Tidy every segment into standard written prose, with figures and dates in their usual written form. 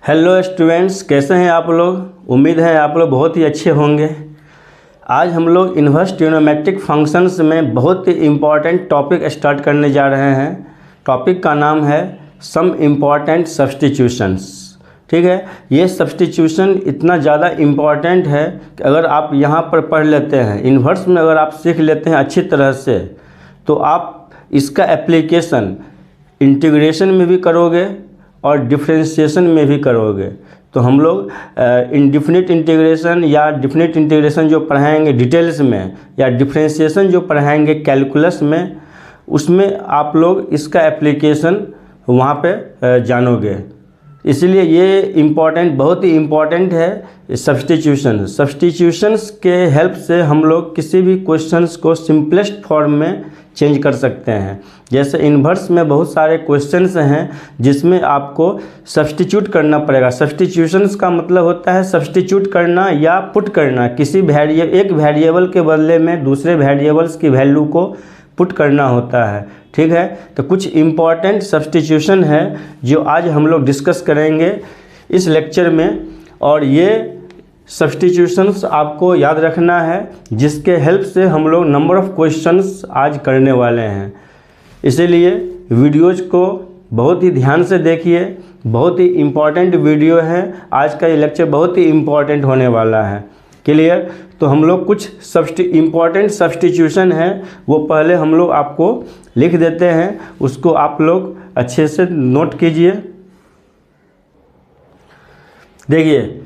Hello students, कैसे हैं आप लोग। उम्मीद है आप लोग बहुत ही अच्छे होंगे। आज हम लोग इन्वर्स ट्रिग्नोमेट्रिक फंक्शंस में बहुत ही इम्पॉर्टेंट टॉपिक स्टार्ट करने जा रहे हैं। टॉपिक का नाम है सम इम्पॉर्टेंट सब्स्टिट्यूशंस। ठीक है, ये सब्स्टिट्यूशन इतना ज़्यादा इम्पॉर्टेंट है कि अगर आप यहाँ पर पढ़ लेते हैं, इन्वर्स में अगर आप सीख लेते हैं अच्छी तरह से, तो आप इसका एप्लीकेशन इंटीग्रेशन में भी करोगे और डिफरेंशिएशन में भी करोगे। तो हम लोग इनडिफिनिट इंटीग्रेशन या डिफिनिट इंटीग्रेशन जो पढ़ाएंगे डिटेल्स में, या डिफरेंशिएशन जो पढ़ाएंगे कैलकुलस में, उसमें आप लोग इसका एप्लीकेशन वहाँ पे जानोगे। इसलिए ये इम्पॉर्टेंट, बहुत ही इम्पॉर्टेंट है सब्स्टिट्यूशन। सब्स्टिट्यूशंस के हेल्प से हम लोग किसी भी क्वेश्चंस को सिंपलेस्ट फॉर्म में चेंज कर सकते हैं। जैसे इन्वर्स में बहुत सारे क्वेश्चंस हैं जिसमें आपको सब्स्टिट्यूट करना पड़ेगा। सब्स्टिट्यूशंस का मतलब होता है सब्स्टिट्यूट करना या पुट करना, किसी एक वेरिएबल के बदले में दूसरे वेरिएबल्स की वैल्यू को पुट करना होता है। ठीक है, तो कुछ इम्पॉर्टेंट सब्स्टिट्यूशन है जो आज हम लोग डिस्कस करेंगे इस लेक्चर में, और ये सब्स्टिट्यूशंस आपको याद रखना है, जिसके हेल्प से हम लोग नंबर ऑफ़ क्वेश्चंस आज करने वाले हैं। इसीलिए वीडियोज़ को बहुत ही ध्यान से देखिए, बहुत ही इम्पॉर्टेंट वीडियो है। आज का ये लेक्चर बहुत ही इम्पॉर्टेंट होने वाला है। क्लियर? तो हम लोग कुछ इम्पॉर्टेंट सब्स्टिट्यूशन है वो पहले हम लोग आपको लिख देते हैं, उसको आप लोग अच्छे से नोट कीजिए। देखिए,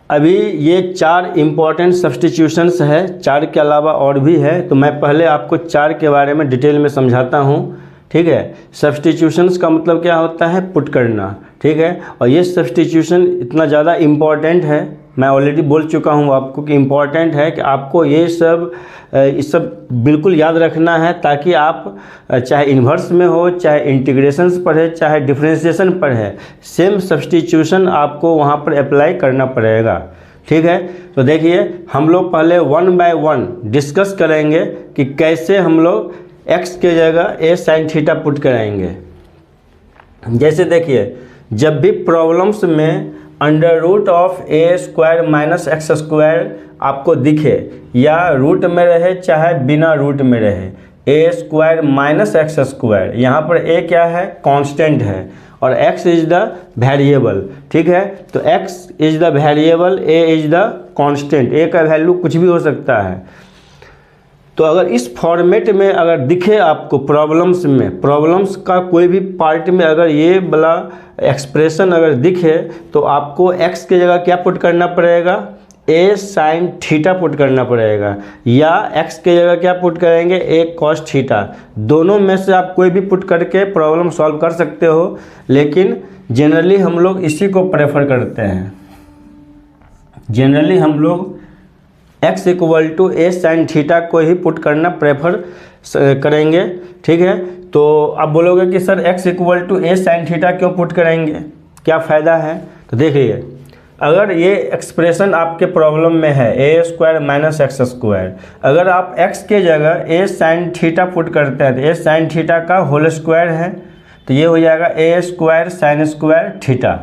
अभी ये 4 इम्पॉर्टेंट सब्स्टिट्यूशंस है, 4 के अलावा और भी है, तो मैं पहले आपको 4 के बारे में डिटेल में समझाता हूँ। ठीक है, सब्स्टिट्यूशंस का मतलब क्या होता है? पुट करना। ठीक है, और ये सब्स्टिट्यूशन इतना ज़्यादा इम्पॉर्टेंट है, मैं ऑलरेडी बोल चुका हूँ आपको कि इम्पॉर्टेंट है कि आपको ये सब बिल्कुल याद रखना है, ताकि आप चाहे इन्वर्स में हो, चाहे इंटीग्रेशंस पढ़े, चाहे डिफरेंशिएशन पढ़े, सेम सब्स्टिट्यूशन आपको वहाँ पर अप्लाई करना पड़ेगा। ठीक है, तो देखिए हम लोग पहले 1 बाय 1 डिस्कस करेंगे कि कैसे हम लोग x के जगह a sin थीटा पुट कराएंगे। जैसे देखिए, जब भी प्रॉब्लम्स में under root of a square minus x square आपको दिखे, या रूट में रहे चाहे बिना रूट में रहे, ए स्क्वायर माइनस एक्स स्क्वायर, यहाँ पर ए क्या है? कांस्टेंट है, और x इज द वेरिएबल। ठीक है, तो x is the variable, a is the constant, a का वैल्यू कुछ भी हो सकता है। तो अगर इस फॉर्मेट में अगर दिखे आपको प्रॉब्लम्स में, प्रॉब्लम्स का कोई भी पार्ट में अगर ये वाला एक्सप्रेशन अगर दिखे, तो आपको x के जगह क्या पुट करना पड़ेगा? a sin थीटा पुट करना पड़ेगा, या x के जगह क्या पुट करेंगे? a cos theta. दोनों में से आप कोई भी पुट करके प्रॉब्लम सॉल्व कर सकते हो, लेकिन जनरली हम लोग इसी को प्रेफर करते हैं। जनरली हम लोग x equal to a sin theta को ही पुट करना प्रेफर करेंगे। ठीक है, तो आप बोलोगे कि sir x equal to a sin theta क्यों पुट करेंगे, क्या फ़ायदा है? तो देखिए, अगर ये एक्सप्रेशन आपके प्रॉब्लम में है a square minus x square, अगर आप x के जगह a sin थीटा पुट करते हैं, तो a sin थीटा का होल स्क्वायर है, तो ये हो जाएगा a square sine square theta.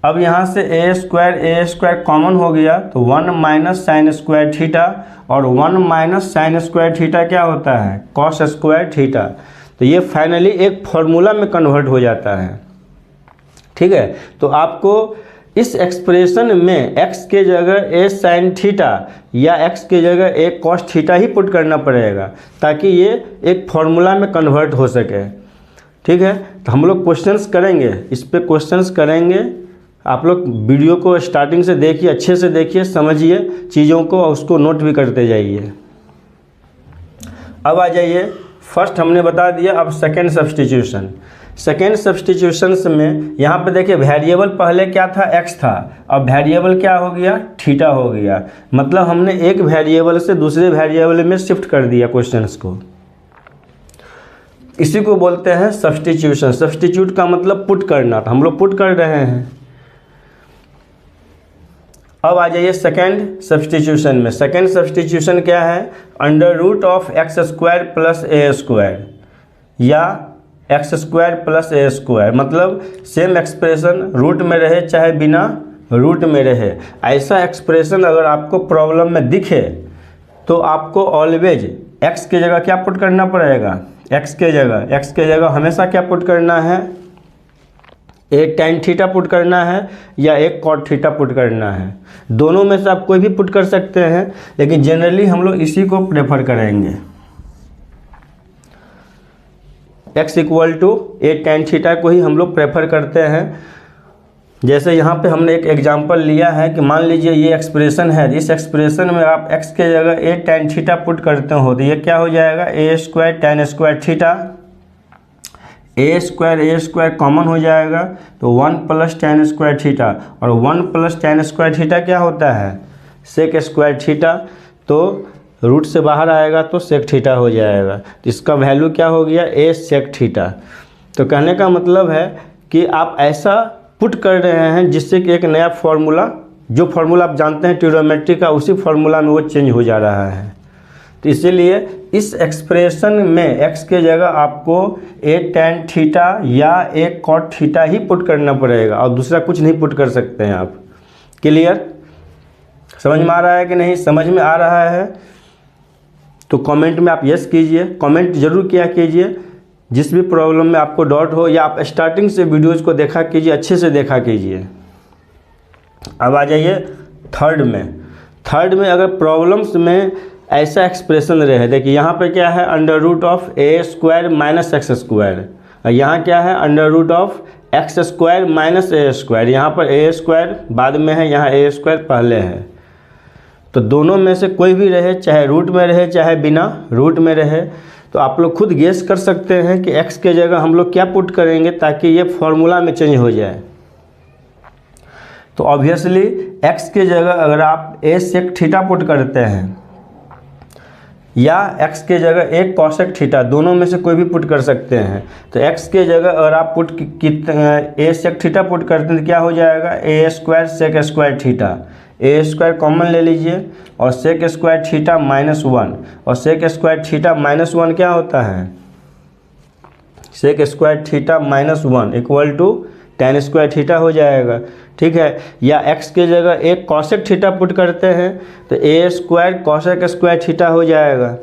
अब यहाँ से a स्क्वायर कॉमन हो गया, तो 1 माइनस साइन स्क्वायर थीटा, और 1 माइनस साइन स्क्वायर थीटा क्या होता है? Cos square theta. तो ये फाइनली एक फॉर्मूला में कन्वर्ट हो जाता है। ठीक है, तो आपको इस एक्सप्रेशन में x के जगह a साइन थीटा या x के जगह a cos theta he put करना पड़ेगा, ताकि ये एक फॉर्मूला में कन्वर्ट हो सके। ठीक है, तो हम लोग क्वेश्चंस करेंगे, इस पे क्वेश्चंस करेंगे। आप लोग वीडियो को स्टार्टिंग से देखिए, अच्छे से देखिए, समझिए चीज़ों को, और उसको नोट भी करते जाइए। अब आ जाइए, फर्स्ट हमने बता दिया, अब सेकेंड सब्स्टिट्यूशन। सेकेंड सब्स्टिट्यूशंस में यहाँ पे देखिए, वेरिएबल पहले क्या था? x था, अब वेरिएबल क्या हो गया? थीटा हो गया। मतलब हमने एक वेरिएबल से दूसरे वेरिएबल में शिफ्ट कर दिया क्वेश्चंस को। इसी को बोलते हैं सब्स्टिट्यूशन। सब्स्टिट्यूट का मतलब पुट करना, तो हम लोग पुट कर रहे हैं। अब आ जाइए सेकेंड सब्स्टिट्यूशन में। सेकेंड सब्स्टिट्यूशन क्या है? Under root of x square plus a square, या x square plus a square, मतलब सेम एक्सप्रेशन रूट में रहे चाहे बिना रूट में रहे। ऐसा एक्सप्रेशन अगर आपको प्रॉब्लम में दिखे तो आपको ऑलवेज एक्स की जगह क्या पुट करना पड़ेगा, एक्स के जगह हमेशा क्या पुट करना है, एक टैन थीटा पुट करना है या एक कॉट थीटा पुट करना है। दोनों में से आप कोई भी पुट कर सकते हैं, लेकिन जनरली हम लोग इसी को प्रेफर करेंगे। x equal to a tan theta को ही हम लोग प्रेफर करते हैं। जैसे यहाँ पे हमने एक एग्जांपल लिया है कि मान लीजिए ये एक्सप्रेशन है, इस एक्सप्रेशन में आप x के जगह ए टैन थीटा पुट करते हो तो ये क्या हो जाएगा, ए स्क्वायर टैन स्क्वायर थीटा, ए स्क्वायर कॉमन हो जाएगा तो 1 प्लस टैन स्क्वायर थीटा, और 1 प्लस टैन स्क्वायर थीटा क्या होता है, सेक स्क्वायर थीटा, तो रूट से बाहर आएगा तो सेक थीटा हो जाएगा। तो इसका वैल्यू क्या हो गया, ए सेक थीटा। तो कहने का मतलब है कि आप ऐसा पुट कर रहे हैं जिससे कि एक नया फार्मूला, जो फार्मूला आप जानते हैं ट्रिग्नोमेट्री का, उसी फार्मूला में वो चेंज हो जा रहा है। तो इसीलिए इस एक्सप्रेशन में x के जगह आपको ए टैन थीटा या ए कॉट थीटा ही पुट करना पड़ेगा और दूसरा कुछ नहीं पुट कर सकते हैं आप। क्लियर, समझ में आ रहा है कि नहीं, समझ में आ रहा है तो कमेंट में आप यस कीजिए, कमेंट जरूर किया कीजिए। जिस भी प्रॉब्लम में आपको डाउट हो या आप स्टार्टिंग से वीडियोज़ को देखा कीजिए, अच्छे से देखा कीजिए। अब आ जाइए थर्ड में अगर प्रॉब्लम्स में ऐसा एक्सप्रेशन रहे, देखिए यहाँ पे क्या है, under root of a square minus x square, और यहाँ क्या है, under root of x square minus a square. यहाँ पर ए स्क्वायर बाद में है, यहाँ ए स्क्वायर पहले है। तो दोनों में से कोई भी रहे, चाहे रूट में रहे चाहे बिना रूट में रहे, तो आप लोग खुद गेस कर सकते हैं कि x के जगह हम लोग क्या पुट करेंगे ताकि ये फॉर्मूला में चेंज हो जाए। तो ऑब्वियसली x के जगह अगर आप ए सेक थीटा पुट करते हैं या x के जगह एक कॉसेक थीटा, दोनों में से कोई भी पुट कर सकते हैं। तो x के जगह अगर आप ए सेक थीटा पुट करते हैं तो क्या हो जाएगा, ए स्क्वायर सेक स्क्वायर थीटा, ए स्क्वायर कॉमन ले लीजिए और सेक स्क्वायर थीटा -1, और सेक स्क्वायर थीटा -1 क्या होता है, sec square theta -1 equal to tan square theta हो जाएगा। ठीक है, या x के जगह एक कॉसेक थीटा पुट करते हैं तो a square cosec square theta हो जाएगा,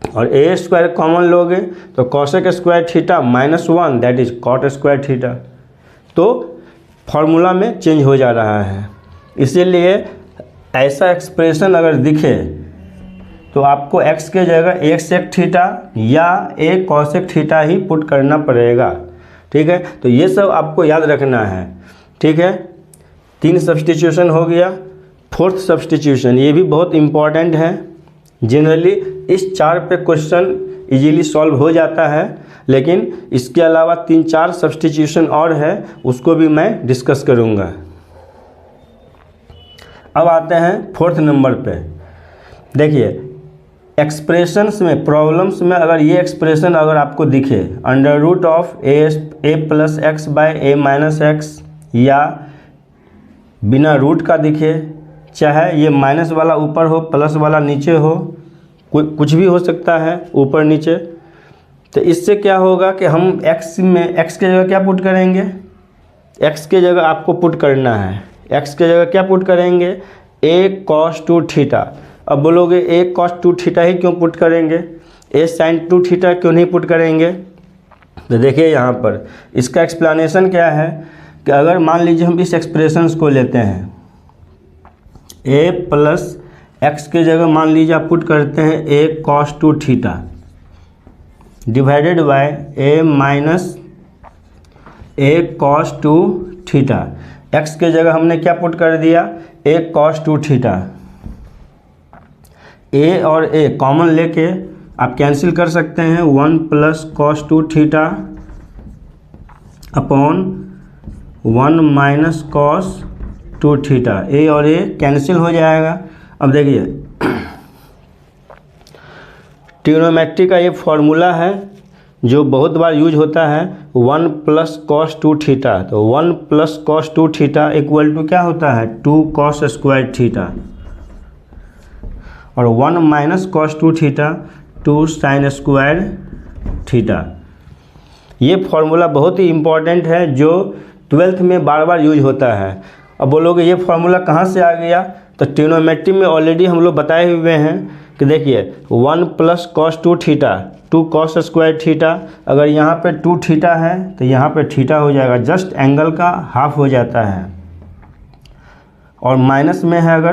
और ए स्क्वायर कॉमन लोगे तो cosec square theta -1 that is cot square theta. तो फॉर्मूला में चेंज हो जा रहा है। इसीलिए ऐसा एक्सप्रेशन अगर दिखे तो आपको x के जगह एक सेक थीटा या एक कॉसेक थीटा ही पुट करना पड़ेगा। ठीक है, तो ये सब आपको याद रखना है। ठीक है, 3 सब्स्टिट्यूशन हो गया। 4th सब्स्टिट्यूशन ये भी बहुत इम्पॉर्टेंट है। जनरली इस 4 पे क्वेश्चन इजीली सॉल्व हो जाता है, लेकिन इसके अलावा 3-4 सब्स्टिट्यूशन और है, उसको भी मैं डिस्कस करूँगा। अब आते हैं 4th नंबर पे। देखिए एक्सप्रेशंस में, प्रॉब्लम्स में अगर ये एक्सप्रेशन अगर आपको दिखे, under root of a plus x by a minus x, या बिना रूट का दिखे, चाहे ये माइनस वाला ऊपर हो प्लस वाला नीचे हो, कुछ भी हो सकता है ऊपर नीचे, तो इससे क्या होगा कि हम x के जगह क्या पुट करेंगे, x के जगह आपको पुट करना है, x के जगह क्या पुट करेंगे, a cos 2 थीटा। अब बोलोगे a cos 2 थीटा ही क्यों पुट करेंगे, a sin 2 थीटा क्यों नहीं पुट करेंगे। तो देखिए यहाँ पर इसका एक्सप्लेनेशन क्या है कि अगर मान लीजिए हम इस एक्सप्रेशंस को लेते हैं, a प्लस एक्स के जगह मान लीजिए आप पुट करते हैं a cos 2 theta divided by a minus a cos 2 theta. x के जगह हमने क्या पुट कर दिया, a cos 2 थीटा। a और a कॉमन लेके आप कैंसिल कर सकते हैं, 1 plus cos 2 theta upon 1 minus cos 2 theta. a और a कैंसिल हो जाएगा। अब देखिए ट्रिग्नोमेट्री का ये फॉर्मूला है जो बहुत बार यूज होता है, 1 प्लस cos 2 थीटा। तो 1 plus cos 2 theta equal to क्या होता है, 2 cos स्क्वायर थीटा, और 1 minus cos 2 theta 2 sin square theta. ये फार्मूला बहुत ही इम्पॉर्टेंट है जो 12th में बार बार यूज होता है। अब बोलोगे ये फार्मूला कहाँ से आ गया, तो ट्रिग्नोमेट्री में ऑलरेडी हम लोग बताए हुए हैं कि देखिए 1 + cos 2 theta 2 cos square theta, अगर यहाँ पे 2 थीटा है तो यहाँ पे थीटा हो जाएगा, जस्ट एंगल का हाफ हो जाता है। और माइनस में है, अगर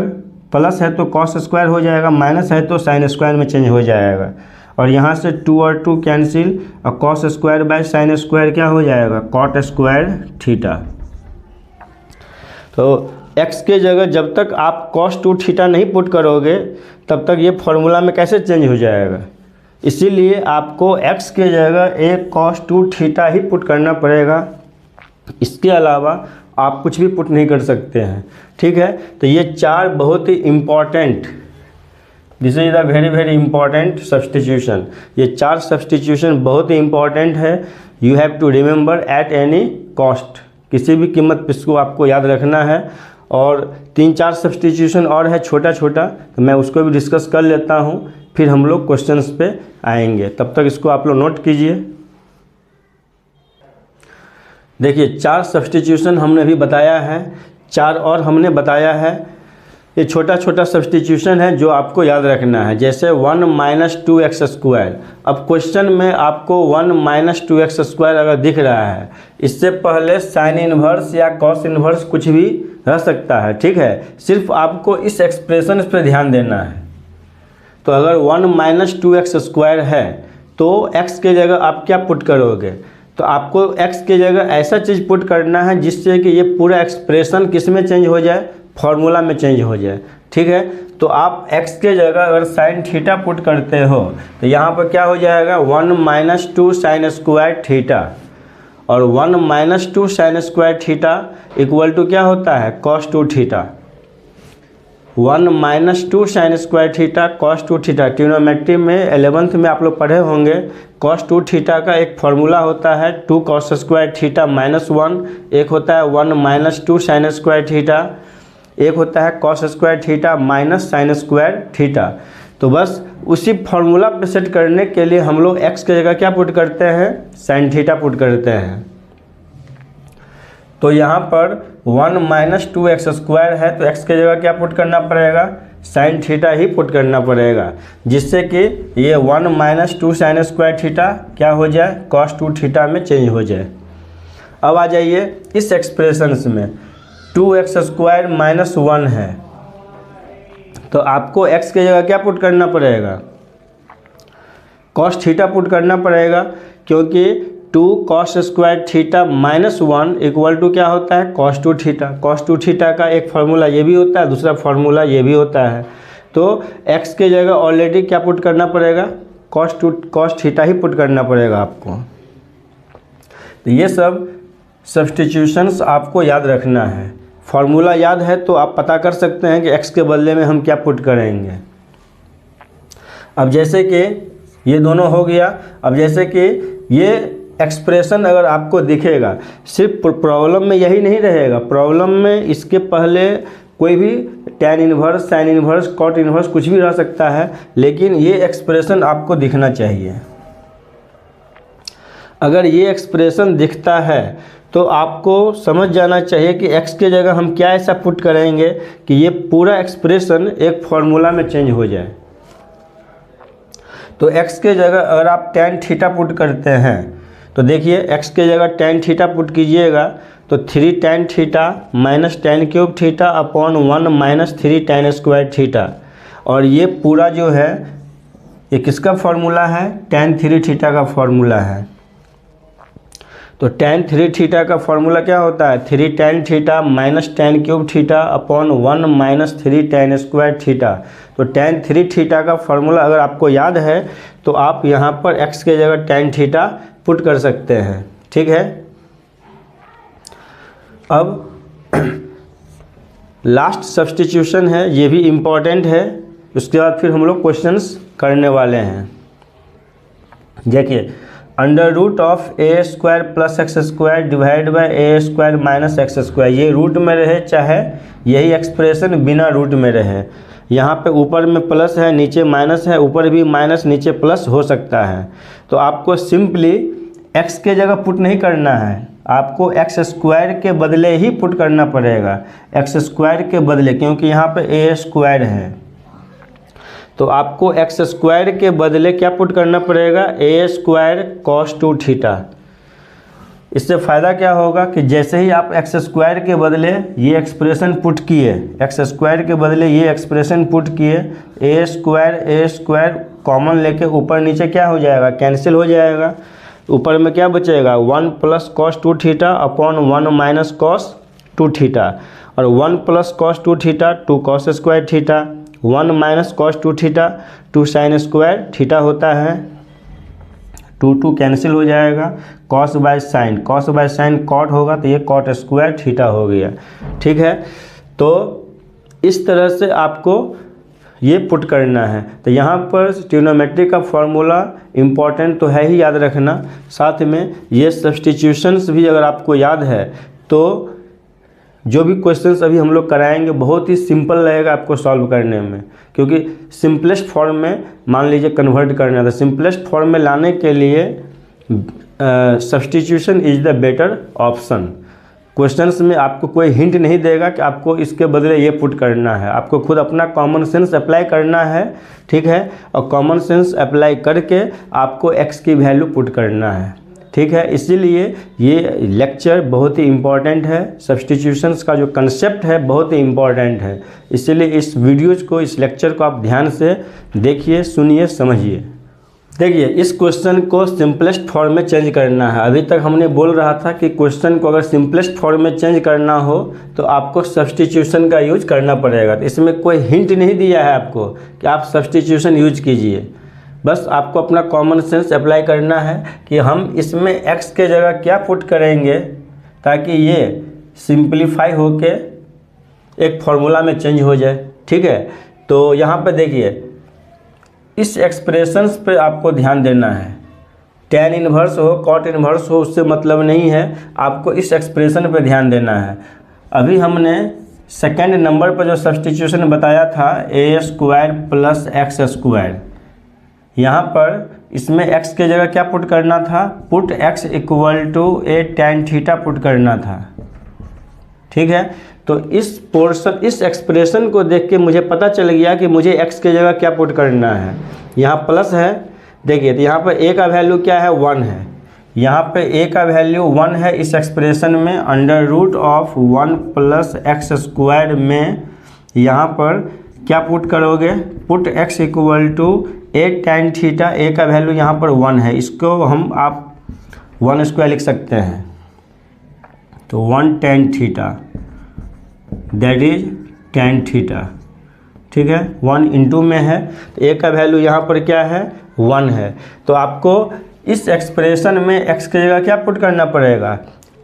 प्लस है तो cos स्क्वायर हो जाएगा, माइनस है तो sin स्क्वायर में चेंज हो जाएगा। और यहाँ से 2 और 2 कैंसिल, और cos square by sin square क्या हो जाएगा, cot स्क्वायर थीटा। तो x के जगह जब तक आप cos 2 थीटा नहीं पुट करोगे तब तक ये फार्मूला में कैसे चेंज हो जाएगा। इसीलिए आपको x के जगह एक cos 2 थीटा ही पुट करना पड़ेगा, इसके अलावा आप कुछ भी पुट नहीं कर सकते हैं। ठीक है, तो ये 4 बहुत ही important, this is the very very important substitution. ये 4 सब्सटीट्यूशन बहुत ही इम्पॉर्टेंट है। You have to remember at any cost, किसी भी कीमत पे इसको आपको याद रखना है। और 3-4 सब्सटीट्यूशन और है छोटा छोटा, तो मैं उसको भी डिस्कस कर लेता हूँ, फिर हम लोग क्वेश्चंस पे आएंगे। तब तक इसको आप लोग नोट कीजिए। देखिए 4 सब्सटीट्यूशन हमने भी बताया है, 4 और हमने बताया है। ये छोटा छोटा सब्सटीट्यूशन है जो आपको याद रखना है, जैसे 1 - 2x स्क्वायर। अब क्वेश्चन में आपको 1 - 2x स्क्वायर अगर दिख रहा है, इससे पहले साइन इन्वर्स या कॉस इन्वर्स कुछ भी रह सकता है। ठीक है, सिर्फ आपको इस एक्सप्रेशन पर ध्यान देना है। तो अगर 1 - 2x स्क्वायर है तो x के जगह आप क्या पुट करोगे, तो आपको x के जगह ऐसा चीज़ पुट करना है जिससे कि ये पूरा एक्सप्रेशन किस में चेंज हो जाए, फार्मूला में चेंज हो जाए। ठीक है, तो आप x के जगह अगर साइन थीटा पुट करते हो तो यहाँ पर क्या हो जाएगा, 1 - 2 sin स्क्वायर थीटा। और 1 - 2 sin square theta equal to क्या होता है, cos 2 theta. 1 - 2 sin square theta cos 2 theta. Trigonometry में 11th में आप लोग पढ़े होंगे, cos 2 थीटा का एक फार्मूला होता है 2 cos स्क्वायर थीटा -1, एक होता है 1 - 2 sin स्क्वायर थीटा, एक होता है cos square theta minus sin square theta. तो बस उसी फार्मूला पे सेट करने के लिए हम लोग x के जगह क्या पुट करते हैं, sin थीटा पुट करते हैं। तो यहाँ पर 1 - 2x स्क्वायर है तो x के जगह क्या पुट करना पड़ेगा, sin थीटा ही पुट करना पड़ेगा, जिससे कि ये 1 - 2 sin स्क्वायर थीटा क्या हो जाए, cos 2 थीटा में चेंज हो जाए। अब आ जाइए इस एक्सप्रेशंस में 2x स्क्वायर -1 है, तो आपको x के जगह क्या पुट करना पड़ेगा, cos थीटा पुट करना पड़ेगा, क्योंकि 2 cos square theta -1 equal to क्या होता है, cos 2 थीटा। cos 2 थीटा का एक फार्मूला ये भी होता है, दूसरा फार्मूला ये भी होता है। तो x के जगह ऑलरेडी क्या पुट करना पड़ेगा, cos थीटा ही पुट करना पड़ेगा आपको। तो ये सब सब्सटीट्यूशंस आपको याद रखना है। फार्मूला याद है तो आप पता कर सकते हैं कि x के बदले में हम क्या पुट करेंगे। अब जैसे कि ये दोनों हो गया, अब जैसे कि ये एक्सप्रेशन अगर आपको दिखेगा, सिर्फ प्रॉब्लम में यही नहीं रहेगा, प्रॉब्लम में इसके पहले कोई भी tan inverse, sin inverse, cot inverse कुछ भी रह सकता है, लेकिन ये एक्सप्रेशन आपको दिखना चाहिए। अगर ये एक्सप्रेशन दिखता है तो आपको समझ जाना चाहिए कि x के जगह हम क्या ऐसा पुट करेंगे कि ये पूरा एक्सप्रेशन एक फार्मूला में चेंज हो जाए। तो x के जगह अगर आप tan थीटा पुट करते हैं तो देखिए x के जगह tan थीटा पुट कीजिएगा तो 3 tan theta minus tan cube theta upon 1 - 3 tan square theta. और ये पूरा जो है ये किसका फार्मूला है, tan 3 थीटा का फार्मूला है। तो tan 3 थीटा का फार्मूला क्या होता है, 3 tan theta minus tan cube theta upon 1 - 3 tan square theta. तो tan 3 थीटा का फार्मूला अगर आपको याद है तो आप यहाँ पर x के जगह tan थीटा पुट कर सकते हैं। ठीक है, अब लास्ट सब्सटीट्यूशन है, ये भी इम्पॉर्टेंट है, उसके बाद फिर हम लोग क्वेश्चंस करने वाले हैं। देखिए √of a square plus x square divide by a square minus x square, ये रूट में रहे चाहे यही एक्सप्रेशन बिना रूट में रहे। यहाँ पे ऊपर में प्लस है, नीचे माइनस है, ऊपर भी माइनस नीचे प्लस हो सकता है। तो आपको सिंपली एक्स के जगह पुट नहीं करना है, आपको एक्स स्क्वायर के बदले ही पुट करना पड़ेगा, एक्स स्क्वायर के बदले, क्योंकि यहाँ पे ए स्क्वायर है। तो आपको एक्स स्क्वायर के बदले क्या पुट करना पड़ेगा, ए स्क्वायर कॉस 2 थीटा। इससे फ़ायदा क्या होगा कि जैसे ही आप एक्स स्क्वायर के बदले ये एक्सप्रेशन पुट किए, एक्स स्क्वायर के बदले ये एक्सप्रेशन पुट किए, ए स्क्वायर कॉमन लेके ऊपर नीचे क्या हो जाएगा, कैंसिल हो जाएगा। ऊपर में क्या बचेगा, 1 plus cos 2 theta upon 1 minus cos 2 theta, और 1 plus cos 2 theta 2 cos square theta, 1 minus cos 2 theta 2 sine square theta होता है। 2 कैंसिल हो जाएगा, कॉस बाय साइन कॉट होगा तो ये कॉट स्क्वायर थीटा हो गया। ठीक है, तो इस तरह से आपको ये पुट करना है। तो यहाँ पर ट्रिग्नोमेट्री का फॉर्मूला इम्पॉर्टेंट तो है ही याद रखना, साथ में ये सब्स्टिट्यूशंस भी अगर आपको याद है तो जो भी क्वेश्चंस अभी हम लोग कराएंगे बहुत ही सिंपल रहेगा आपको सॉल्व करने में, क्योंकि सिंपलेस्ट फॉर्म में मान लीजिए कन्वर्ट करना है तो सिंपलेस्ट फॉर्म में लाने के लिए substitution is the better option. Questions में आपको कोई हिंट नहीं देगा कि आपको इसके बदले ये पुट करना है, आपको खुद अपना कॉमन सेंस अप्लाई करना है। ठीक है, और कॉमन सेंस अप्लाई करके आपको एक्स की वैल्यू पुट करना है। ठीक है, इसीलिए ये लेक्चर बहुत ही इम्पॉर्टेंट है, सब्स्टिट्यूशंस का जो कंसेप्ट है बहुत ही इम्पॉर्टेंट है, इसीलिए इस वीडियोज़ को, इस लेक्चर को आप ध्यान से देखिए, सुनिए, समझिए। देखिए, इस क्वेश्चन को सिंपलेस्ट फॉर्म में चेंज करना है। अभी तक हमने बोल रहा था कि क्वेश्चन को अगर सिंपलेस्ट फॉर्म में चेंज करना हो तो आपको सब्स्टिट्यूशन का यूज करना पड़ेगा। तो इसमें कोई हिंट नहीं दिया है आपको कि आप सब्स्टिट्यूशन यूज कीजिए, बस आपको अपना कॉमन सेंस अप्लाई करना है कि हम इसमें x के जगह क्या पुट करेंगे ताकि ये सिंप्लीफाई होके एक फॉर्मूला में चेंज हो जाए। ठीक है, तो यहाँ पे देखिए इस एक्सप्रेशंस पे आपको ध्यान देना है। tan इन्वर्स हो, cot इन्वर्स हो, उससे मतलब नहीं है, आपको इस एक्सप्रेशन पे ध्यान देना है। अभी हमने सेकेंड नंबर पर जो सब्स्टिट्यूशन बताया था ए स्क्वायर प्लस एक्स स्क्वायर, यहाँ पर इसमें x के जगह क्या पुट करना था, put x equal to a tan theta put करना था। ठीक है, तो इस पोर्शन, इस एक्सप्रेशन को देख के मुझे पता चल गया कि मुझे x के जगह क्या पुट करना है। यहाँ प्लस है, देखिए तो यहाँ पर a का वैल्यू क्या है, 1 है, यहाँ पे a का वैल्यू 1 है इस एक्सप्रेशन में, under root of 1 plus x square में यहाँ पर क्या पुट करोगे, put x equal to a tan theta, a का वैल्यू यहाँ पर 1 है, इसको हम आप 1 स्क्वायर लिख सकते हैं, तो 1 tan theta that is tan theta. ठीक है, 1 इंटू में है तो a का वैल्यू यहाँ पर क्या है, 1 है। तो आपको इस एक्सप्रेशन में x की जगह क्या पुट करना पड़ेगा,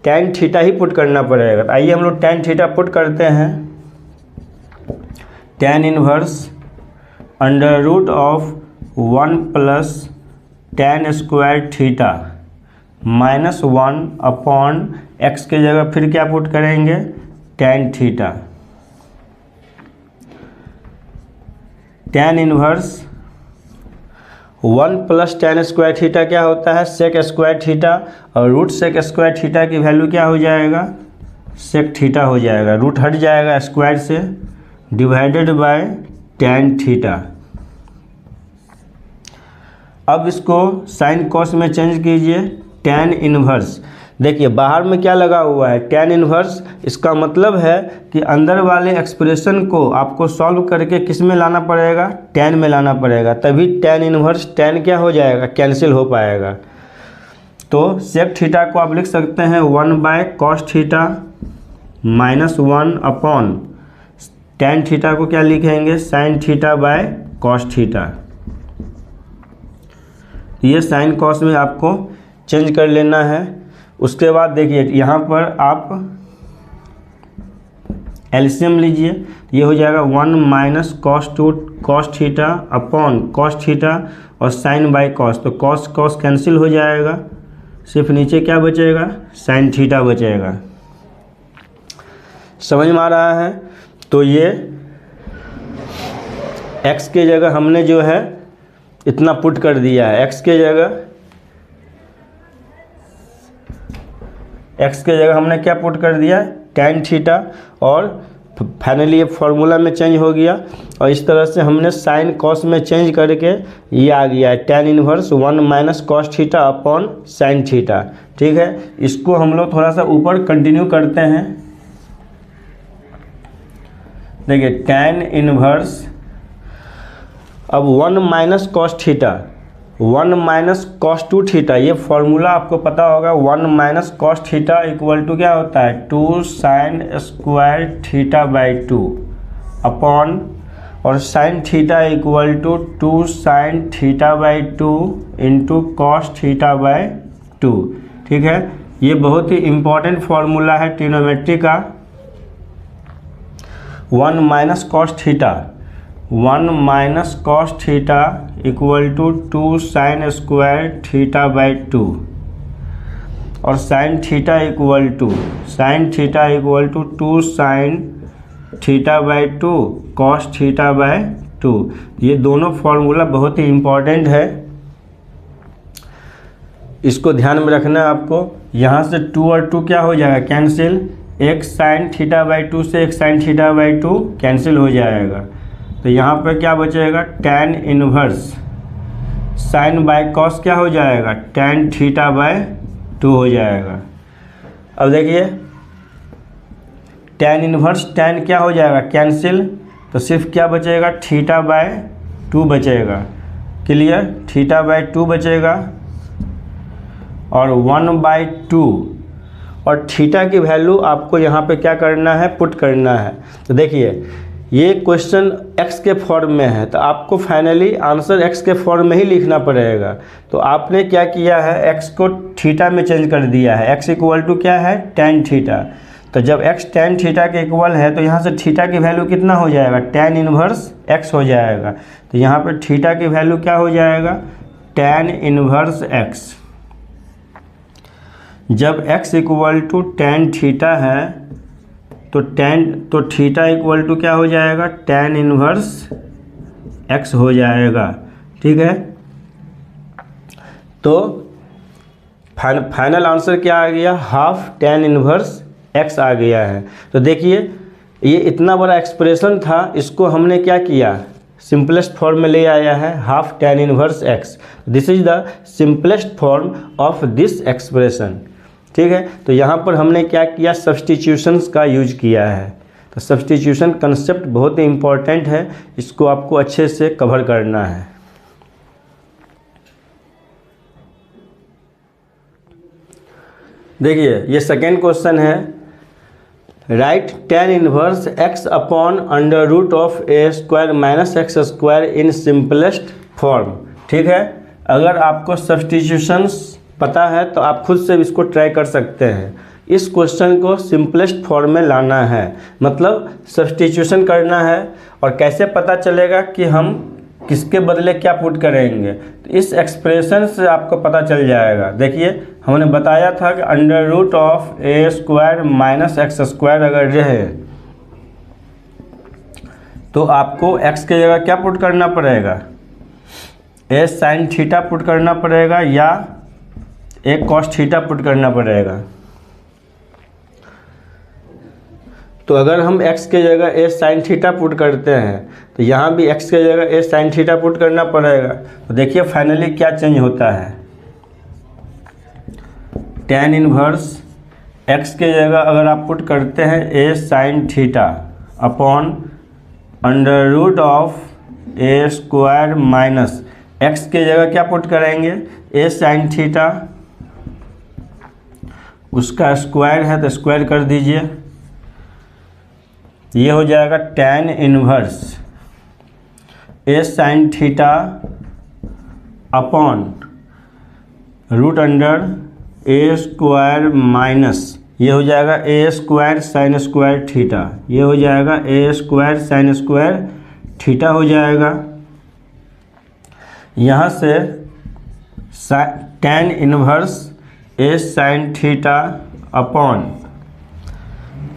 tan थीटा ही पुट करना पड़ेगा। तो आइए हम लोग tan थीटा पुट करते हैं, tan inverse under root of 1 plus tan square theta minus 1 upon x की जगह फिर क्या पुट करेंगे, tan theta. tan inverse 1 plus tan square theta क्या होता है, सेक स्क्वायर थीटा, और रूट सेक स्क्वायर थीटा की वैल्यू क्या हो जाएगा, सेक थीटा हो जाएगा, रूट हट जाएगा स्क्वायर से, डिवाइडेड बाय tan थीटा। अब इसको साइन कॉस में चेंज कीजिए, tan इनवर्स, देखिए बाहर में क्या लगा हुआ है, tan इनवर्स, इसका मतलब है कि अंदर वाले एक्सप्रेशन को आपको सॉल्व करके किस में लाना पड़ेगा, tan में लाना पड़ेगा, तभी tan इनवर्स tan क्या हो जाएगा, कैंसिल हो पाएगा। तो सेक थीटा को आप लिख सकते हैं 1 by cos theta minus 1 upon tan theta को क्या लिखेंगे, sine theta by cos theta. ये साइन कॉस में आपको चेंज कर लेना है। उसके बाद देखिए यहाँ पर आप एलसीएम लीजिए, ये हो जाएगा 1 minus cos theta upon cos theta और साइन बाय कॉस, तो कॉस कॉस कैंसिल हो जाएगा, सिर्फ नीचे क्या बचेगा, साइन थीटा बचेगा। समझ में आ रहा है, तो ये x के जगह हमने जो है इतना पुट कर दिया है, x के जगह एक्स के जगह हमने क्या पुट कर दिया, tan थीटा, और फाइनली ये फार्मूला में चेंज हो गया। और इस तरह से हमने साइन कॉस में चेंज करके ये आ गया है tan inverse 1 minus cos theta upon sine theta. ठीक है, इसको हम लोग थोड़ा सा ऊपर कंटिन्यू करते हैं। देखिए tan इनवर्स, अब 1 minus cos theta, 1 minus cos 2 theta, ये फॉर्मूला आपको पता होगा। 1 minus cos theta equal to क्या होता है, 2 sine square theta by 2 upon, और sine theta equal to 2 sine theta by 2 into cos theta by 2। ठीक है, ये बहुत ही इम्पॉर्टेंट फॉर्मूला है ट्रिग्नोमेट्री का। 1 minus cos theta, 1 minus cos theta equal to 2 sine square theta by 2, और sine theta equal to 2 sine theta by 2 cos theta by 2। ये दोनों फॉर्मूला बहुत ही इम्पॉर्टेंट है, इसको ध्यान में रखना है आपको। यहाँ से 2 और 2 क्या हो जाएगा, कैंसिल। एक साइन थीटा बाई 2 से एक साइन थीटा बाई 2 कैंसिल हो जाएगा। तो यहाँ पर क्या बचेगा, tan inverse sine by cos क्या हो जाएगा, tan थीटा बाई 2 हो जाएगा। अब देखिए tan इनवर्स tan क्या हो जाएगा, कैंसिल, तो सिर्फ क्या बचेगा, थीटा बाई 2 बचेगा। क्लियर, थीटा बाई 2 बचेगा, और 1/2, और थीटा की वैल्यू आपको यहाँ पे क्या करना है, पुट करना है। तो देखिए ये क्वेश्चन x के फॉर्म में है, तो आपको फाइनली आंसर x के फॉर्म में ही लिखना पड़ेगा। तो आपने क्या किया है, x को थीटा में चेंज कर दिया है। x इक्वल टू क्या है, tan थीटा। तो जब x tan थीटा के इक्वल है तो यहाँ से थीटा की वैल्यू कितना हो जाएगा, tan इनवर्स x हो जाएगा। तो यहाँ पर थीटा की वैल्यू क्या हो जाएगा, tan इनवर्स x। जब x equal to tan theta है तो थीटा इक्वल टू क्या हो जाएगा, tan इनवर्स x हो जाएगा। ठीक है, तो फाइनल आंसर क्या आ गया, हाफ tan इनवर्स x आ गया है। तो देखिए ये इतना बड़ा एक्सप्रेशन था, इसको हमने क्या किया, सिंपलेस्ट फॉर्म में ले आया है, half tan inverse x। This is the simplest form of this expression. ठीक है, तो यहाँ पर हमने क्या किया, सब्स्टिट्यूशंस का यूज किया है। तो सब्स्टिट्यूशन कंसेप्ट बहुत ही इम्पॉर्टेंट है, इसको आपको अच्छे से कवर करना है। देखिए ये सेकेंड क्वेश्चन है, right tan inverse x upon under root of a square minus x square in simplest form. ठीक है, अगर आपको सब्स्टिट्यूशंस पता है तो आप खुद से इसको ट्राई कर सकते हैं। इस क्वेश्चन को सिंपलेस्ट फॉर्म में लाना है, मतलब सब्स्टिट्यूशन करना है। और कैसे पता चलेगा कि हम किसके बदले क्या पुट करेंगे, तो इस एक्सप्रेशन से आपको पता चल जाएगा। देखिए हमने बताया था कि under root of a square minus x square अगर रहे तो आपको x के जगह क्या पुट करना पड़ेगा, a साइन थीटा पुट करना पड़ेगा या एक कॉस थीटा पुट करना पड़ेगा। तो अगर हम x के जगह a साइन थीटा पुट करते हैं तो यहाँ भी x के जगह a साइन थीटा पुट करना पड़ेगा। तो देखिए फाइनली क्या चेंज होता है, tan इनवर्स x के जगह अगर आप पुट करते हैं a sine theta upon under root of a square minus x के जगह क्या पुट करेंगे, a साइन थीटा, उसका स्क्वायर है तो स्क्वायर कर दीजिए, ये हो जाएगा tan inverse a sine theta upon root under a square minus, ये हो जाएगा a square sine square theta, ये हो जाएगा a square sine square theta हो जाएगा। यहाँ से tan inverse a sine theta upon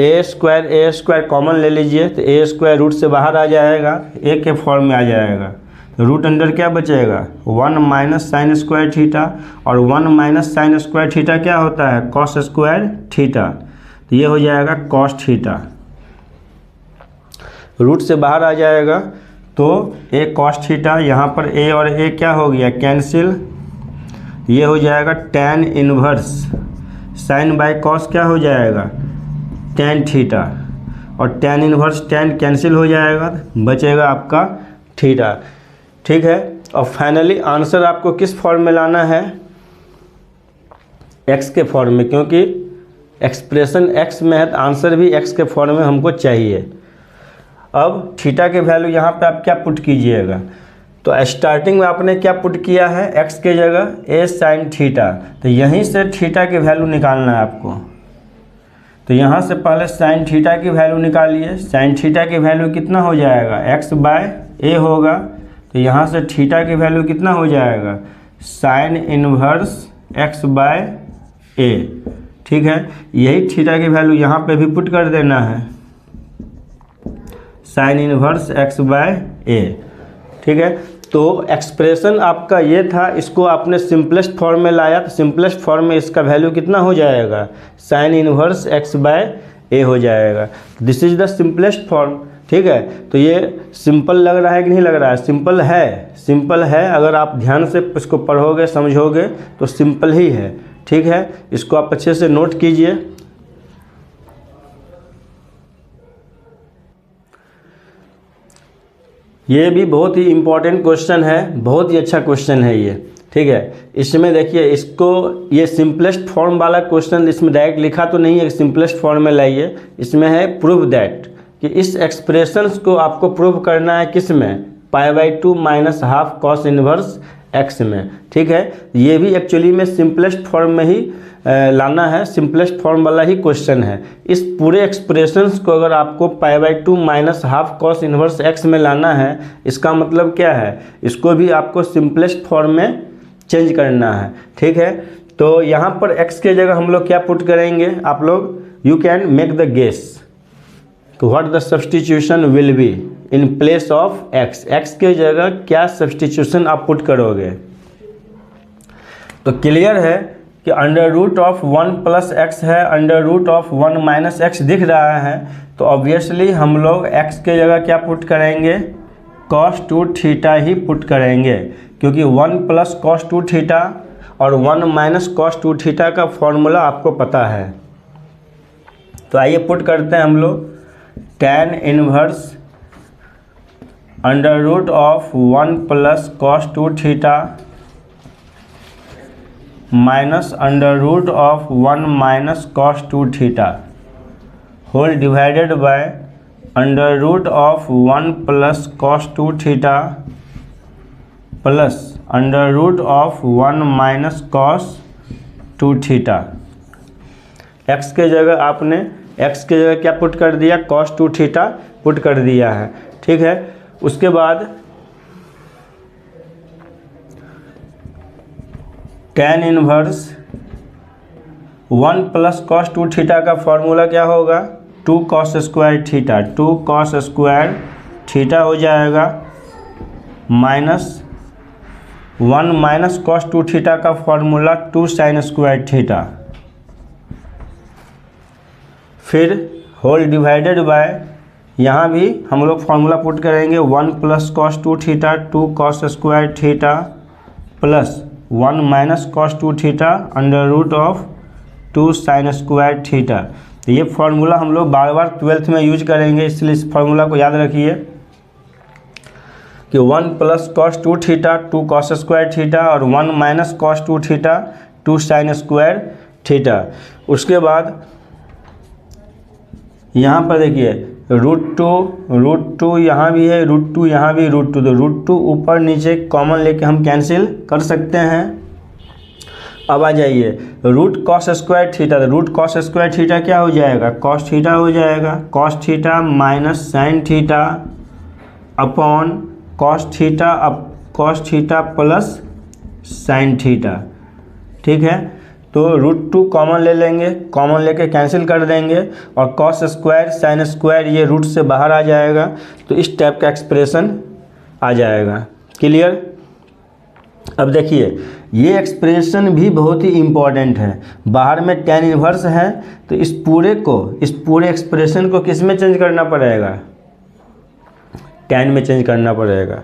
a square common ले लीजिए तो a स्क्वायर रूट से बाहर आ जाएगा, a के फॉर्म में आ जाएगा। रूट अंडर क्या बचेगा 1 माइनस साइन स्क्वायर थीटा, और 1 माइनस साइन स्क्वायर थीटा क्या होता है कॉस स्क्वायर थीटा, तो ये हो जाएगा कॉस थीटा। रूट से बाहर आ जाएगा तो ए कॉस थीटा, यहाँ पर ए और ए क्या हो गया कैंसिल, ये हो जाएगा tan inverse sine by cos क्या हो जाएगा tan थीटा, और tan इनवर्स tan कैंसिल हो जाएगा, बचेगा आपका थीटा। ठीक है, और फाइनली आंसर आपको किस फॉर्म में लाना है x के फॉर्म में, क्योंकि एक्सप्रेशन x में है तो आंसर भी x के फॉर्म में हमको चाहिए। अब थीटा के वैल्यू यहाँ पे आप क्या पुट कीजिएगा, तो स्टार्टिंग में आपने क्या पुट किया है x के जगह a साइन थीटा, तो यहीं से थीटा की वैल्यू निकालना है आपको। तो यहाँ से पहले साइन थीटा की वैल्यू निकालिए, साइन थीटा की वैल्यू कितना हो जाएगा x बाय a होगा, तो यहाँ से थीटा की वैल्यू कितना हो जाएगा sine inverse x by a। ठीक है, यही थीटा की वैल्यू यहाँ पे भी पुट कर देना है sine inverse x by a। ठीक है, तो एक्सप्रेशन आपका ये था, इसको आपने सिंपलेस्ट फॉर्म में लाया, तो सिंपलेस्ट फॉर्म में इसका वैल्यू कितना हो जाएगा sine inverse x by a हो जाएगा। This is the simplest form. ठीक है, तो ये सिंपल लग रहा है कि नहीं लग रहा है, सिंपल है, सिंपल है। अगर आप ध्यान से इसको पढ़ोगे समझोगे तो सिंपल ही है। ठीक है, इसको आप अच्छे से नोट कीजिए। ये भी बहुत ही इम्पोर्टेंट क्वेश्चन है, बहुत ही अच्छा क्वेश्चन है ये। ठीक है, इसमें देखिए, इसको ये सिंपलेस्ट फॉर्म वाला क्वेश्चन इसमें डायरेक्ट लिखा तो नहीं है, सिंपलेस्ट फॉर्म में लाइए। इसमें है प्रूव दैट, कि इस एक्सप्रेशंस को आपको प्रूव करना है किस में π/2 minus half cos inverse x में। ठीक है, ये भी एक्चुअली में सिंपलेस्ट फॉर्म में ही लाना है, सिंपलेस्ट फॉर्म वाला ही क्वेश्चन है। इस पूरे एक्सप्रेशंस को अगर आपको π/2 minus half cos inverse x में लाना है, इसका मतलब क्या है, इसको भी आपको सिंपलेस्ट फॉर्म में चेंज करना है। ठीक है, तो यहाँ पर x के जगह हम लोग क्या पुट करेंगे, आप लोग you can make the guess what the substitution will be in place of x। x के जगह क्या सब्सटीट्यूशन आप पुट करोगे, तो क्लियर है कि under root of 1 plus x है, under root of 1 minus x दिख रहा है, तो ऑब्वियसली हम लोग x के जगह क्या पुट करेंगे cos 2 थीटा ही पुट करेंगे, क्योंकि 1 प्लस cos 2 थीटा और 1 माइनस cos 2 थीटा का फॉर्मूला आपको पता है। तो आइए पुट करते हैं हम लोग tan inverse under root of 1 plus cos 2 theta minus under root of 1 minus cos 2 theta whole divided by under root of 1 plus cos 2 theta plus under root of 1 minus cos 2 theta. x के जगह आपने x के जगह क्या put कर दिया cos 2 theta put कर दिया है। ठीक है, उसके बाद tan inverse 1 plus cos 2 theta का फॉर्मूला क्या होगा 2 cos square theta, 2 cos square theta हो जाएगा माइनस 1 माइनस cos 2 थीटा का फॉर्मूला 2 sin स्क्वायर थीटा, फिर होल डिवाइडेड बाय, यहाँ भी हम लोग फार्मूला पुट करेंगे 1 plus cos 2 theta 2 cos square theta plus 1 minus cos 2 theta under root of 2 sin square theta. तो ये फार्मूला हम लोग बार बार 12th में यूज करेंगे, इसलिए इस फार्मूला को याद रखिए कि 1 plus cos 2 theta 2 cos square theta और 1 minus cos 2 theta 2 sin square theta. उसके बाद यहाँ पर देखिए रूट टू यहाँ भी है, रूट 2 यहाँ भी रूट 2, तो रूट 2 ऊपर नीचे कॉमन लेके हम कैंसिल कर सकते हैं। अब आ जाइए रूट कॉस स्क्वायर थीटा, तो रूट कॉस स्क्वायर थीटा क्या हो जाएगा कॉस थीटा हो जाएगा, cos theta minus sign theta upon cos theta plus sine theta. ठीक है, तो रूट 2 कॉमन ले लेंगे, कॉमन लेके कैंसिल कर देंगे और कॉस स्क्वायर साइन स्क्वायर ये रूट से बाहर आ जाएगा, तो इस टाइप का एक्सप्रेशन आ जाएगा। क्लियर। अब देखिए ये एक्सप्रेशन भी बहुत ही इम्पॉर्टेंट है। बाहर में tan इन्वर्स है तो इस पूरे एक्सप्रेशन को किस में चेंज करना पड़ेगा, tan में चेंज करना पड़ेगा।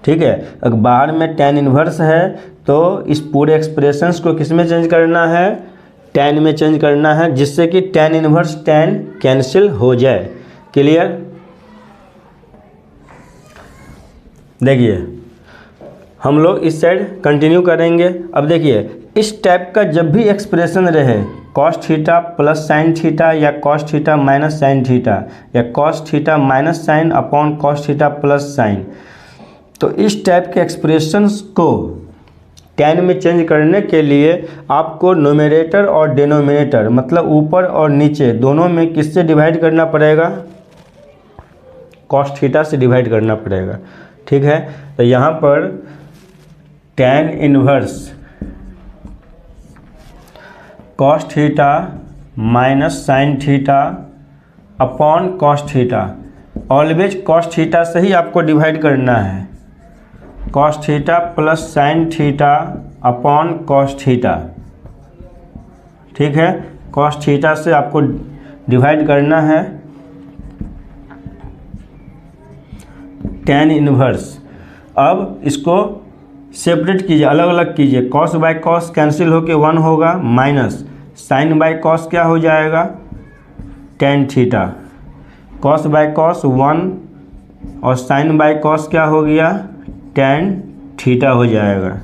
ठीक है, अगर बाहर में tan इन्वर्स है तो इस पूरे एक्सप्रेशंस को किस में चेंज करना है, tan में चेंज करना है, जिससे कि tan इन्वर्स tan कैंसिल हो जाए। क्लियर। देखिए हम लोग इस साइड कंटिन्यू करेंगे। अब देखिए इस टाइप का जब भी एक्सप्रेशन रहे cos theta plus sine theta या cos theta minus sine theta या cos theta minus sine upon cos theta plus sign, तो इस टाइप के एक्सप्रेशंस को tan में चेंज करने के लिए आपको न्यूमरेटर और डिनोमिनेटर मतलब ऊपर और नीचे दोनों में किससे डिवाइड करना पड़ेगा, cos थीटा से डिवाइड करना पड़ेगा। ठीक है, तो यहाँ पर tan inverse cos theta minus sign theta upon cos theta, always cos theta से ही आपको डिवाइड करना है। cos theta plus sign theta upon cos theta. ठीक है, cos थीटा से आपको डिवाइड करना है। tan इन्वर्स, अब इसको सेपरेट कीजिए, अलग अलग कीजिए। cos बाय cos कैंसिल होके 1 होगा, माइनस साइन बाय cos क्या हो जाएगा, tan theta. cos by cos 1 और साइन बाय cos क्या हो गया, tan थीटा हो जाएगा।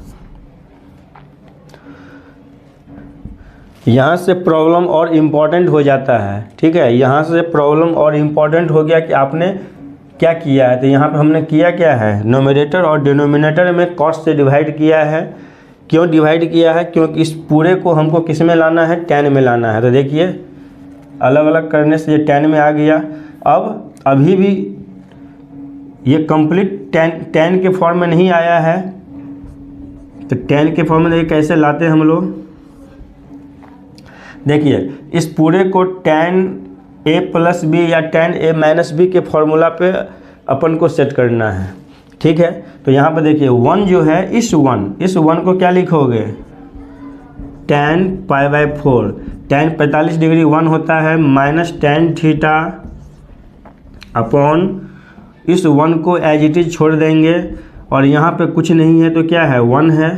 यहाँ से प्रॉब्लम और इम्पॉर्टेंट हो जाता है। ठीक है, यहाँ से प्रॉब्लम और इम्पॉर्टेंट हो गया कि आपने क्या किया है। तो यहाँ पे हमने किया क्या है, नोमिनेटर और डिनोमिनेटर में cos से डिवाइड किया है। क्यों डिवाइड किया है, क्योंकि इस पूरे को हमको किस में लाना है, tan में लाना है। तो देखिए अलग अलग करने से ये tan में आ गया। अब अभी भी ये कंप्लीट tan के फॉर्म में नहीं आया है, तो tan के फॉर्म में देखिए कैसे लाते हैं हम लोग। देखिए इस पूरे को tan a प्लस बी या tan a माइनस बी के फॉर्मूला पे अपन को सेट करना है। ठीक है, तो यहाँ पर देखिए 1 जो है, इस 1 को क्या लिखोगे, tan pi by 4, tan 45 degree 1 होता है, माइनस tan थीटा अपॉन इस 1 को एज इट इज छोड़ देंगे और यहाँ पे कुछ नहीं है तो क्या है, 1 है।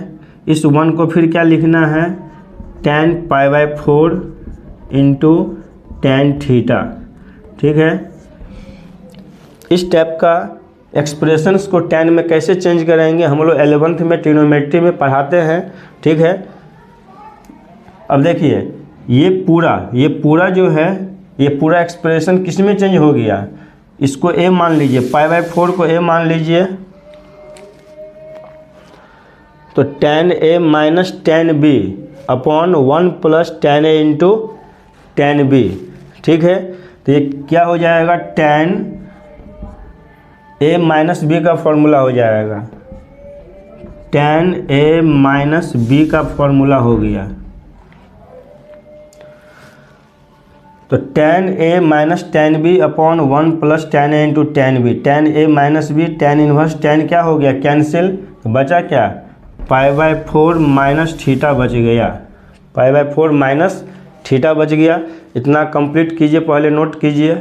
इस 1 को फिर क्या लिखना है, tan pi by 4 into tan theta. ठीक है, इस टाइप का एक्सप्रेशंस को tan में कैसे चेंज करेंगे हम लोग 11th में ट्रिग्नोमेट्री में पढ़ाते हैं। ठीक है, अब देखिए ये पूरा जो है, ये पूरा एक्सप्रेशन किस में चेंज हो गया, इसको a मान लीजिए, पाई बाई 4 को a मान लीजिए, तो tan a minus tan b upon 1 plus tan a into tan b। ठीक है, तो ये क्या हो जाएगा, tan a माइनस बी का फॉर्मूला हो जाएगा, tan a माइनस बी का फॉर्मूला हो गया। तो tan a minus tan b upon 1 plus tan a into tan b, tan a minus b tan inverse tan क्या हो गया, कैंसिल, तो बचा क्या, पाई बाई 4 माइनस थीटा बच गया, पाई बाई 4 माइनस थीटा बच गया। इतना कंप्लीट कीजिए, पहले नोट कीजिए।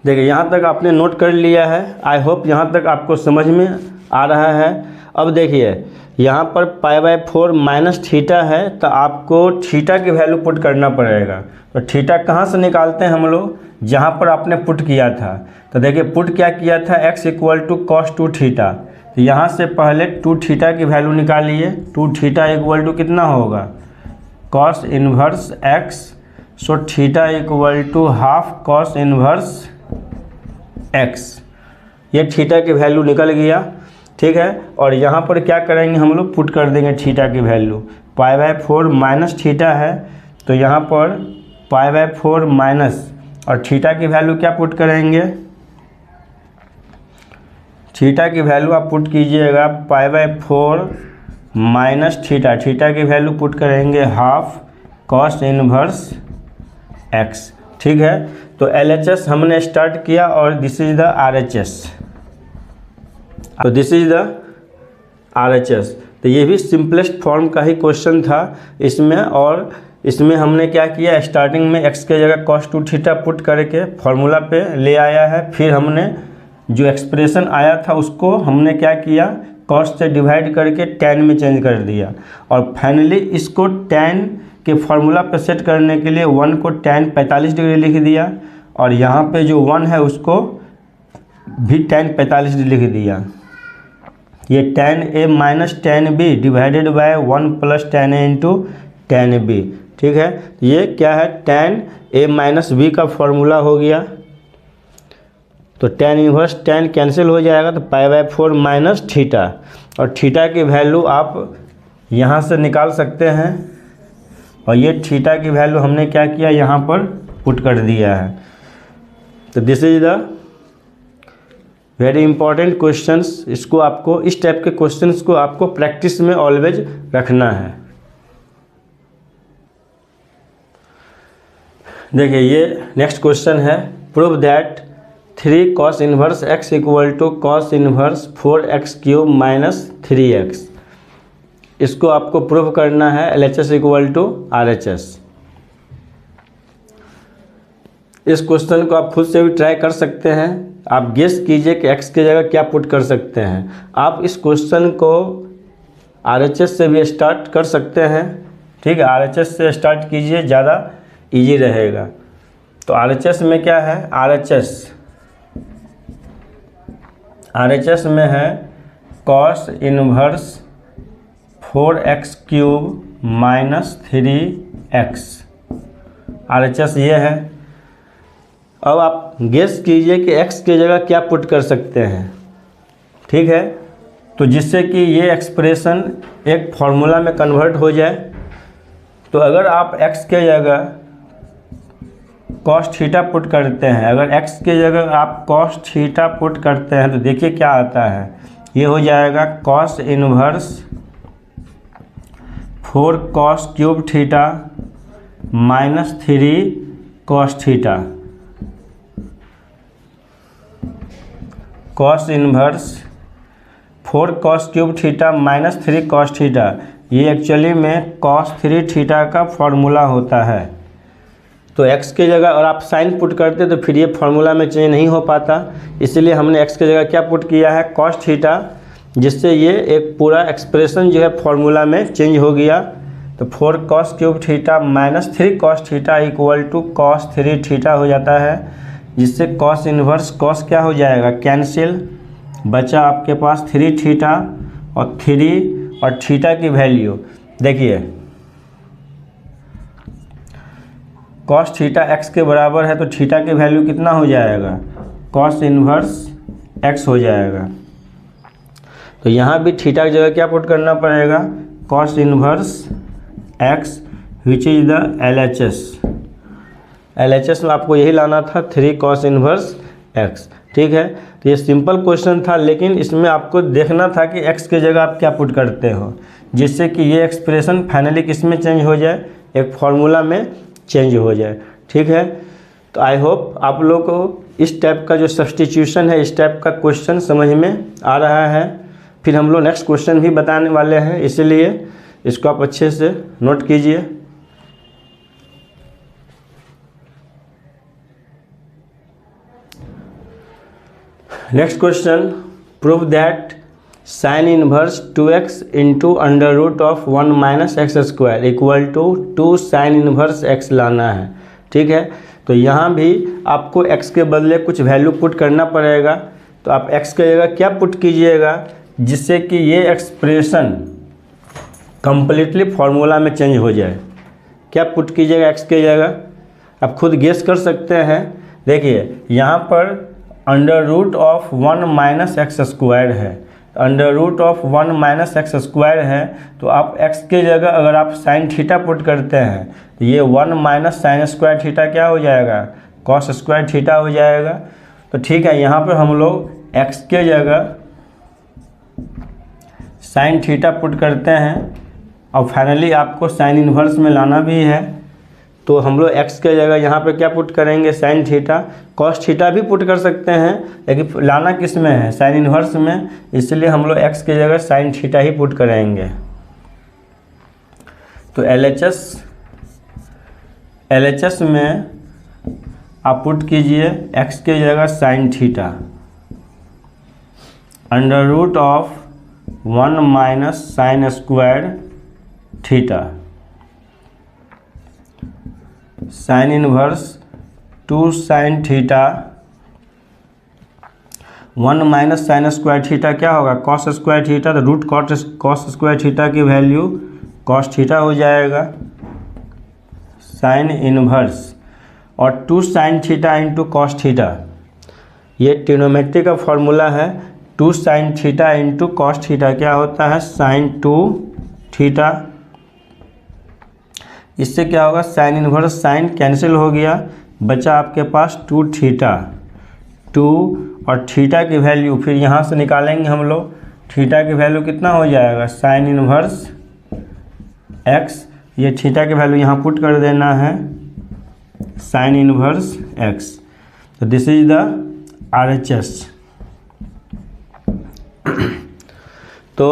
देखिए यहाँ तक आपने नोट कर लिया है। आई होप यहाँ तक आपको समझ में आ रहा है। अब देखिए यहाँ पर पाई बाई 4 माइनस थीटा है, तो आपको थीटा की वैल्यू पुट करना पड़ेगा। तो थीटा कहाँ से निकालते हैं हम लोग, जहाँ पर आपने पुट किया था। तो देखिए पुट क्या किया था, x equal to cos 2 theta. तो यहाँ से पहले 2 थीटा की वैल्यू निकालिए। 2 थीटा इक्वल टू कितना होगा, cos inverse x, so theta equal to half cos inverse x। ये थीटा की वैल्यू निकल गया। ठीक है, और यहाँ पर क्या करेंगे हम लोग, पुट कर देंगे थीटा की value. Pi by 4 minus theta है, तो यहाँ पर पाई बाई 4 माइनस और थीटा की वैल्यू क्या पुट करेंगे, थीटा की वैल्यू आप पुट कीजिएगा pi by 4 minus theta, theta की वैल्यू पुट करेंगे हाफ कॉस इन्वर्स x। ठीक है, तो LHS हमने स्टार्ट किया और दिस इज द RHS। तो दिस इज द RHS। तो ये भी सिंपलेस्ट फॉर्म का ही क्वेश्चन था इसमें, और इसमें हमने क्या किया, स्टार्टिंग में x के जगह cos 2 थीटा पुट करके फॉर्मूला पे ले आया है। फिर हमने जो एक्सप्रेशन आया था उसको हमने क्या किया, cos से डिवाइड करके tan में चेंज कर दिया, और फाइनली इसको tan के फॉर्मूला पे सेट करने के लिए 1 को tan 45 डिग्री लिख दिया, और यहाँ पे जो 1 है उसको भी tan 45 डिग्री लिख दिया। ये tan A minus tan B divided by 1 plus tan A into tan B, ठीक है। ये क्या है, tan A माइनस B का फॉर्मूला हो गया। तो tan इनवर्स tan कैंसिल हो जाएगा, तो π/4 माइनस थीटा, और थीटा की वैल्यू आप यहाँ से निकाल सकते हैं, और ये थीटा की वैल्यू हमने क्या किया, यहाँ पर पुट कर दिया है। तो this is the very important questions. इसको आपको, इस टाइप के क्वेश्चंस को आपको प्रैक्टिस में ऑलवेज रखना है। देखिए ये नेक्स्ट क्वेश्चन है, prove that 3 cos inverse x equal to cos inverse 4x cube minus 3x। इसको आपको प्रूव करना है LHS इक्वल टू RHS। इस क्वेश्चन को आप खुद से भी ट्राई कर सकते हैं। आप गेस कीजिए कि x की जगह क्या पुट कर सकते हैं। आप इस क्वेश्चन को RHS से भी स्टार्ट कर सकते हैं, ठीक है। RHS से स्टार्ट कीजिए, ज़्यादा इजी रहेगा। तो RHS में क्या है, RHS में है cos inverse 4x cube minus 3x। RHS ये है। अब आप गेस कीजिए कि x की जगह क्या पुट कर सकते हैं, ठीक है। तो जिससे कि ये एक्सप्रेशन एक फॉर्मूला में कन्वर्ट हो जाए। तो अगर आप x के जगह cos थीटा पुट करते हैं, अगर x के जगह आप cos थीटा पुट करते हैं, तो देखिए क्या आता है। ये हो जाएगा cos inverse 4 cos cube theta minus 3 cos theta. cos inverse 4 cos cube theta minus 3 cos theta, ये एक्चुअली में cos 3 थीटा का फॉर्मूला होता है। तो x के जगह और आप साइन पुट करते तो फिर ये फार्मूला में चेंज नहीं हो पाता, इसलिए हमने x के जगह क्या पुट किया है, cos थीटा, जिससे ये एक पूरा एक्सप्रेशन जो है फार्मूला में चेंज हो गया। तो 4 cos cube theta minus 3 cos theta equal to cos 3 theta हो जाता है, जिससे cos इनवर्स cos क्या हो जाएगा, कैंसिल, बचा आपके पास 3 थीटा और 3, और थीटा की वैल्यू देखिए cos थीटा x के बराबर है, तो थीटा की वैल्यू कितना हो जाएगा, cos इनवर्स x हो जाएगा। तो यहाँ भी थीटा की जगह क्या पुट करना पड़ेगा, cos inverse x which is the LHS में आपको यही लाना था 3 cos इनवर्स x, ठीक है। तो ये सिंपल क्वेश्चन था, लेकिन इसमें आपको देखना था कि x के जगह आप क्या पुट करते हो, जिससे कि ये एक्सप्रेशन फाइनली किस में चेंज हो जाए, एक फार्मूला में चेंज हो जाए, ठीक है। तो आई होप आप लोग को इस टाइप का जो सब्स्टिट्यूशन है, इस टाइप का क्वेश्चन समझ में आ रहा है। फिर हम लोग नेक्स्ट क्वेश्चन भी बताने वाले हैं, इसीलिए इसको आप अच्छे से नोट कीजिए। Next question, prove that sine inverse 2x into under root of 1 minus x square equal to 2 sine inverse x लाना है, ठीक है। तो यहाँ भी आपको x के बदले कुछ वैल्यू पुट करना पड़ेगा। तो आप x के जगह क्या पुट कीजिएगा, जिससे कि ये एक्सप्रेशन कंप्लीटली फार्मूला में चेंज हो जाए। क्या पुट कीजिएगा x के जगह, आप खुद गेस कर सकते हैं। देखिए यहाँ पर under root of 1 minus x square है, under root of 1 minus x square है, तो आप x के जगह अगर आप साइन थीटा पुट करते हैं, तो ये 1 माइनस साइन स्क्वायर थीटा क्या हो जाएगा, कॉस स्क्वायर थीटा हो जाएगा। तो ठीक है, यहाँ पर हम लोग x के जगह साइन थीटा पुट करते हैं, और फाइनली आपको साइन इन्वर्स में लाना भी है। तो हम लोग x के जगह यहाँ पे क्या पुट करेंगे, साइन थीटा। कॉस थीटा भी पुट कर सकते हैं, लेकिन लाना किस में है, साइन इन्वर्स में, इसलिए हम लोग x के जगह साइन थीटा ही पुट करेंगे। तो LHS में आप पुट कीजिए x के जगह sine theta under root of 1 minus sine square theta sine inverse 2 sine theta 1 minus sine square theta क्या होगा, कॉस स्क्वायर थीटा, तो रूट कॉस स्क्वायर थीटा की वैल्यू कॉस थीटा हो जाएगा साइन इनवर्स, और 2 sine theta into cos theta, ये trigonometry का formula है। 2 sine theta into cos theta क्या होता है, साइन 2 थीटा। इससे क्या होगा, साइन इनवर्स साइन कैंसिल हो गया, बचा आपके पास 2 थीटा। 2 और थीटा की वैल्यू फिर यहाँ से निकालेंगे हम लोग, थीटा की वैल्यू कितना हो जाएगा, साइन इनवर्स एक्स, ये थीटा की वैल्यू यहाँ पुट कर देना है साइन इनवर्स एक्स। तो दिस इज द RHS। तो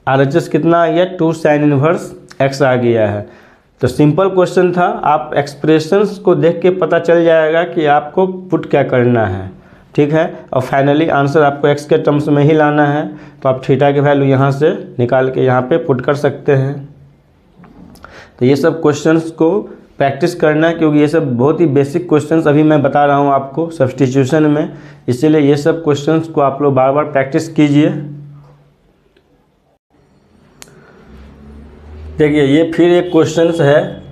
RHS कितना आ गया, 2 साइन इनवर्स एक्स आ गया है। तो सिंपल क्वेश्चन था, आप एक्सप्रेशंस को देख के पता चल जाएगा कि आपको पुट क्या करना है, ठीक है। और फाइनली आंसर आपको एक्स के टर्म्स में ही लाना है, तो आप थीटा की वैल्यू यहाँ से निकाल के यहाँ पे पुट कर सकते हैं। तो ये सब क्वेश्चंस को प्रैक्टिस करना है, क्योंकि ये सब बहुत ही बेसिक क्वेश्चंस अभी मैं बता रहा हूँ आपको सब्स्टिट्यूशन में, इसीलिए ये सब क्वेश्चंस को आप लोग बार बार प्रैक्टिस कीजिए। देखिए ये फिर एक क्वेश्चंस है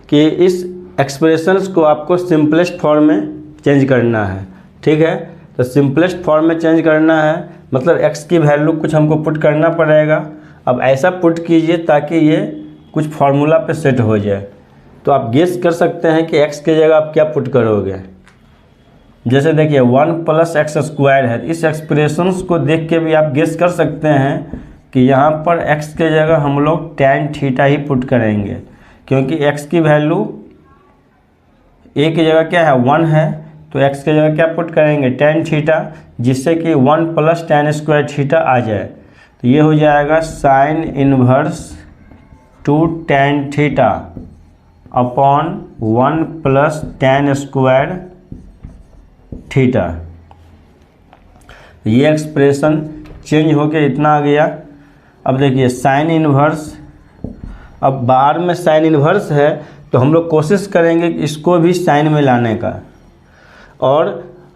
कि इस एक्सप्रेशंस को आपको सिंपलेस्ट फॉर्म में चेंज करना है, ठीक है। तो सिंपलेस्ट फॉर्म में चेंज करना है, मतलब x की वैल्यू कुछ हमको पुट करना पड़ेगा। अब ऐसा पुट कीजिए ताकि ये कुछ फार्मूला पे सेट हो जाए। तो आप गेस कर सकते हैं कि x के जगह आप क्या पुट करोगे। जैसे देखिए 1 प्लस एक्स स्क्वायर है, इस एक्सप्रेशंस को देख के भी आप गेस कर सकते हैं कि यहाँ पर x के जगह हम लोग tan थीटा ही पुट करेंगे, क्योंकि x की वैल्यू a की जगह क्या है, 1 है, तो x के जगह क्या पुट करेंगे, tan थीटा, जिससे कि 1 प्लस tan स्क्वायर थीटा आ जाए। तो ये हो जाएगा sine inverse 2 tan theta upon 1 plus tan square theta. ये एक्सप्रेशन चेंज होके इतना आ गया। अब देखिए साइन इनवर्स, अब बाहर में साइन इनवर्स है, तो हम लोग कोशिश करेंगे कि इसको भी साइन में लाने का। और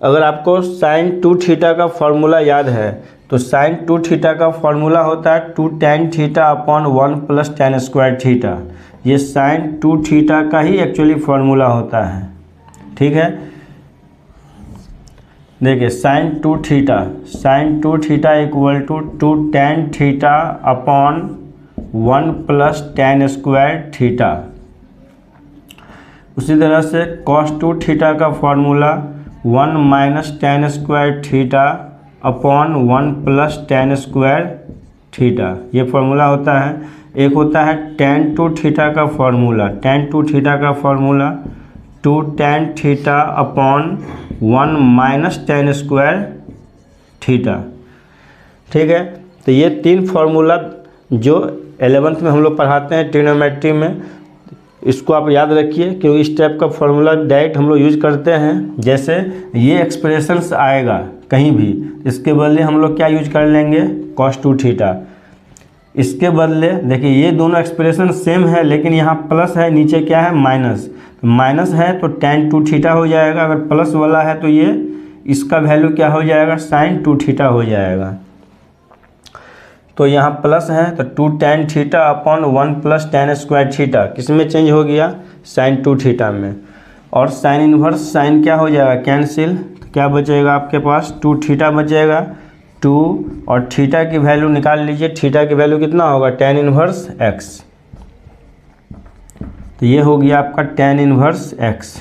अगर आपको साइन 2 थीटा का फॉर्मूला याद है, तो साइन 2 थीटा का फॉर्मूला होता है 2 tan theta upon 1 plus tan square theta. ये साइन 2 थीटा का ही एक्चुअली फॉर्मूला होता है, ठीक है। देखिए sine 2 theta equal to 2 tan theta upon 1 plus tan square theta. उसी तरह से cos 2 थीटा का formula 1 minus tan square theta upon 1 plus tan square theta, ये फॉर्मूला होता है। एक होता है tan 2 थीटा का फॉर्मूला, tan 2 थीटा का formula 2 tan theta upon 1 minus tan square theta, ठीक है। तो ये 3 फार्मूला जो 11th में हम लोग पढ़ाते हैं ट्रिग्नोमेट्री में, इसको आप याद रखिए, क्योंकि इस टाइप का फॉर्मूला डायरेक्ट हम लोग यूज करते हैं। जैसे ये एक्सप्रेशंस आएगा कहीं भी, इसके बदले हम लोग क्या यूज कर लेंगे, cos 2 थीटा। इसके बदले देखिए ये दोनों एक्सप्रेशन सेम है, लेकिन यहाँ प्लस है, नीचे क्या है, माइनस। माइनस है तो tan 2 थीटा हो जाएगा, अगर प्लस वाला है तो ये इसका वैल्यू क्या हो जाएगा, sin 2 थीटा हो जाएगा। तो यहाँ प्लस है तो 2 tan theta upon 1 plus tan square theta किस में चेंज हो गया, sin 2 थीटा में। और साइन इनवर्स साइन क्या हो जाएगा, कैंसिल, तो क्या बचेगा आपके पास, 2 थीटा बचेगा, 2 और थीटा की वैल्यू निकाल लीजिए। थीटा की वैल्यू कितना होगा, tan इनवर्स x। तो ये हो गया आपका tan इनवर्स x,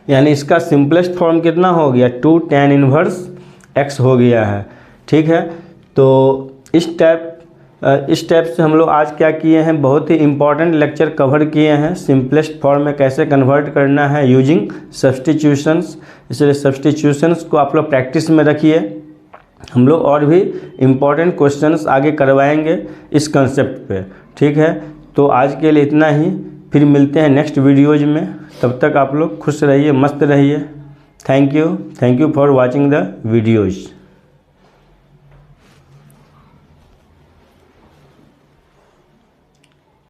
यानी इसका सिंपलेस्ट फॉर्म कितना हो गया, 2 tan इनवर्स x हो गया है, ठीक है। तो इस टाइप इस टाइप से हम लोग आज क्या किए हैं, बहुत ही इम्पॉर्टेंट लेक्चर कवर किए हैं। सिंपलेस्ट फॉर्म में कैसे कन्वर्ट करना है यूजिंग सब्स्टिट्यूशंस, इसलिए सब्स्टिट्यूशंस को आप लोग प्रैक्टिस में रखिए। हम लोग और भी इम्पॉर्टेंट क्वेश्चंस आगे करवाएंगे इस कंसेप्ट पे, ठीक है। तो आज के लिए इतना ही, फिर मिलते हैं नेक्स्ट वीडियोज़ में। तब तक आप लोग खुश रहिए, मस्त रहिए। Thank you for watching the videos.